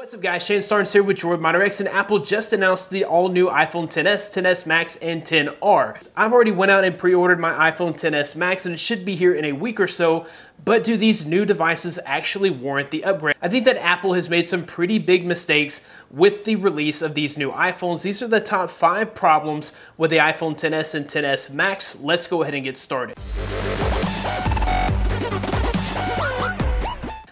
What's up guys, Shane Starnes here with Droid Monitor X, and Apple just announced the all-new iPhone XS, XS Max, and XR. I've already went out and pre-ordered my iPhone XS Max and it should be here in a week or so, but do these new devices actually warrant the upgrade? I think that Apple has made some pretty big mistakes with the release of these new iPhones. These are the top 5 problems with the iPhone XS and XS Max. Let's go ahead and get started.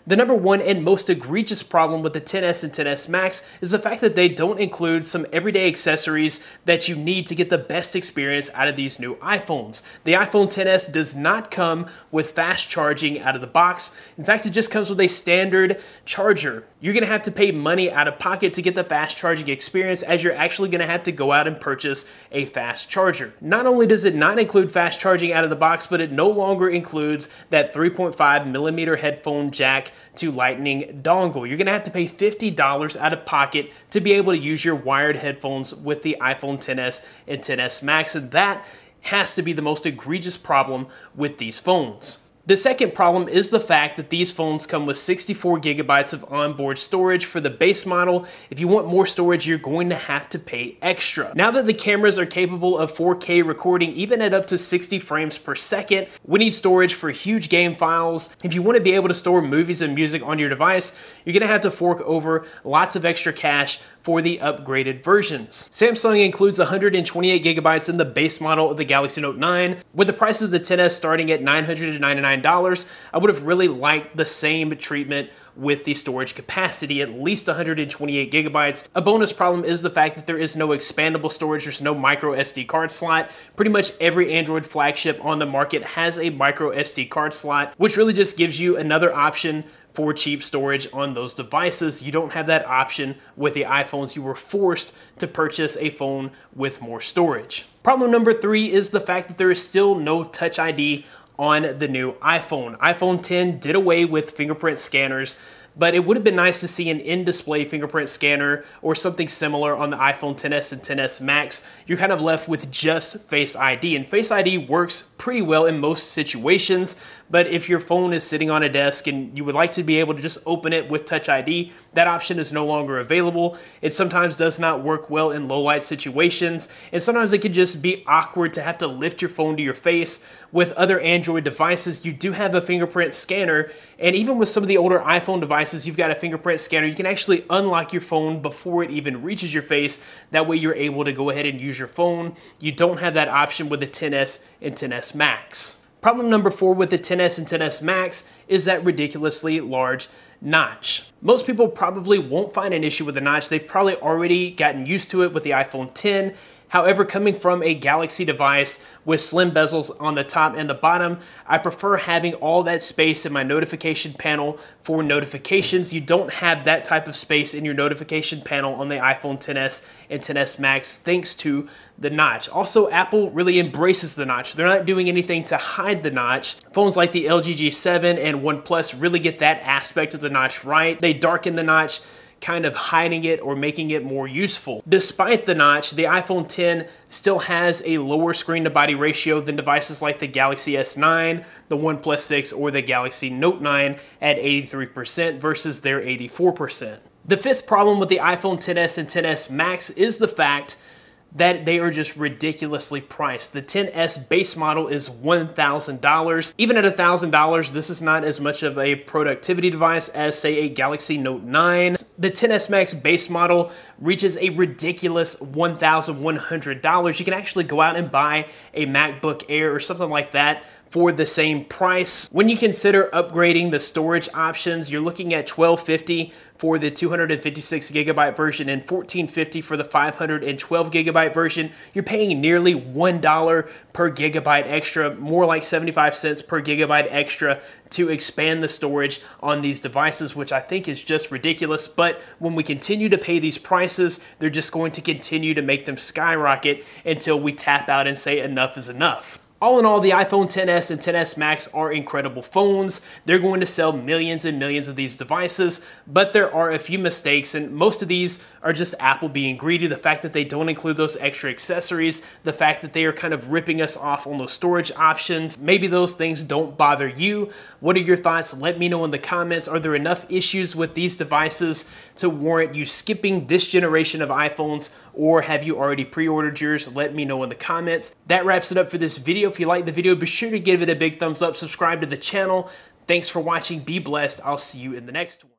The number one and most egregious problem with the XS and XS Max is the fact that they don't include some everyday accessories that you need to get the best experience out of these new iPhones. The iPhone XS does not come with fast charging out of the box. In fact, it just comes with a standard charger. You're going to have to pay money out of pocket to get the fast charging experience, as you're actually going to have to go out and purchase a fast charger. Not only does it not include fast charging out of the box, but it no longer includes that 3.5mm headphone jack to lightning dongle. You're going to have to pay $50 out of pocket to be able to use your wired headphones with the iPhone XS and XS Max, and that has to be the most egregious problem with these phones. The second problem is the fact that these phones come with 64 gigabytes of onboard storage for the base model. If you want more storage, you're going to have to pay extra. Now that the cameras are capable of 4K recording, even at up to 60 frames per second, we need storage for huge game files. If you want to be able to store movies and music on your device, you're going to have to fork over lots of extra cash for the upgraded versions. Samsung includes 128 gigabytes in the base model of the Galaxy Note 9. With the price of the XS starting at $999, I would have really liked the same treatment with the storage capacity, at least 128 gigabytes. A bonus problem is the fact that there is no expandable storage. There's no micro SD card slot. Pretty much every Android flagship on the market has a micro SD card slot, which really just gives you another option for cheap storage on those devices. You don't have that option with the iPhones. You were forced to purchase a phone with more storage. Problem number 3 is the fact that there is still no Touch ID on the new iPhone. iPhone X did away with fingerprint scanners, but it would have been nice to see an in-display fingerprint scanner or something similar on the iPhone XS and XS Max. You're kind of left with just Face ID, and Face ID works pretty well in most situations, but if your phone is sitting on a desk and you would like to be able to just open it with Touch ID, that option is no longer available. It sometimes does not work well in low light situations, and sometimes it can just be awkward to have to lift your phone to your face. With other Android devices, you do have a fingerprint scanner, and even with some of the older iPhone devices, you've got a fingerprint scanner. You can actually unlock your phone before it even reaches your face. That way you're able to go ahead and use your phone. You don't have that option with the XS and XS Max. Problem number 4 with the XS and XS Max is that ridiculously large notch. Most people probably won't find an issue with the notch. They've probably already gotten used to it with the iPhone X. However, coming from a Galaxy device with slim bezels on the top and the bottom, I prefer having all that space in my notification panel for notifications. You don't have that type of space in your notification panel on the iPhone XS and XS Max thanks to the notch. Also, Apple really embraces the notch. They're not doing anything to hide the notch. Phones like the LG G7 and OnePlus really get that aspect of the notch right. They darken the notch, kind of hiding it or making it more useful. Despite the notch, the iPhone X still has a lower screen to body ratio than devices like the Galaxy S9, the OnePlus 6, or the Galaxy Note 9 at 83% versus their 84%. The fifth problem with the iPhone XS and XS Max is the fact that they are just ridiculously priced. The XS base model is $1,000. Even at $1,000, this is not as much of a productivity device as, say, a Galaxy Note 9. The XS Max base model reaches a ridiculous $1,100. You can actually go out and buy a MacBook Air or something like that for the same price. When you consider upgrading the storage options, you're looking at $1,250 for the 256 gigabyte version and $1,450 for the 512 gigabyte version. You're paying nearly $1 per gigabyte extra, more like 75 cents per gigabyte extra to expand the storage on these devices, which I think is just ridiculous. But when we continue to pay these prices, they're just going to continue to make them skyrocket until we tap out and say enough is enough. All in all, the iPhone XS and XS Max are incredible phones. They're going to sell millions and millions of these devices, but there are a few mistakes, and most of these are just Apple being greedy. The fact that they don't include those extra accessories, the fact that they are kind of ripping us off on those storage options. Maybe those things don't bother you. What are your thoughts? Let me know in the comments. Are there enough issues with these devices to warrant you skipping this generation of iPhones, or have you already pre-ordered yours? Let me know in the comments. That wraps it up for this video. If you liked the video, be sure to give it a big thumbs up, subscribe to the channel. Thanks for watching. Be blessed. I'll see you in the next one.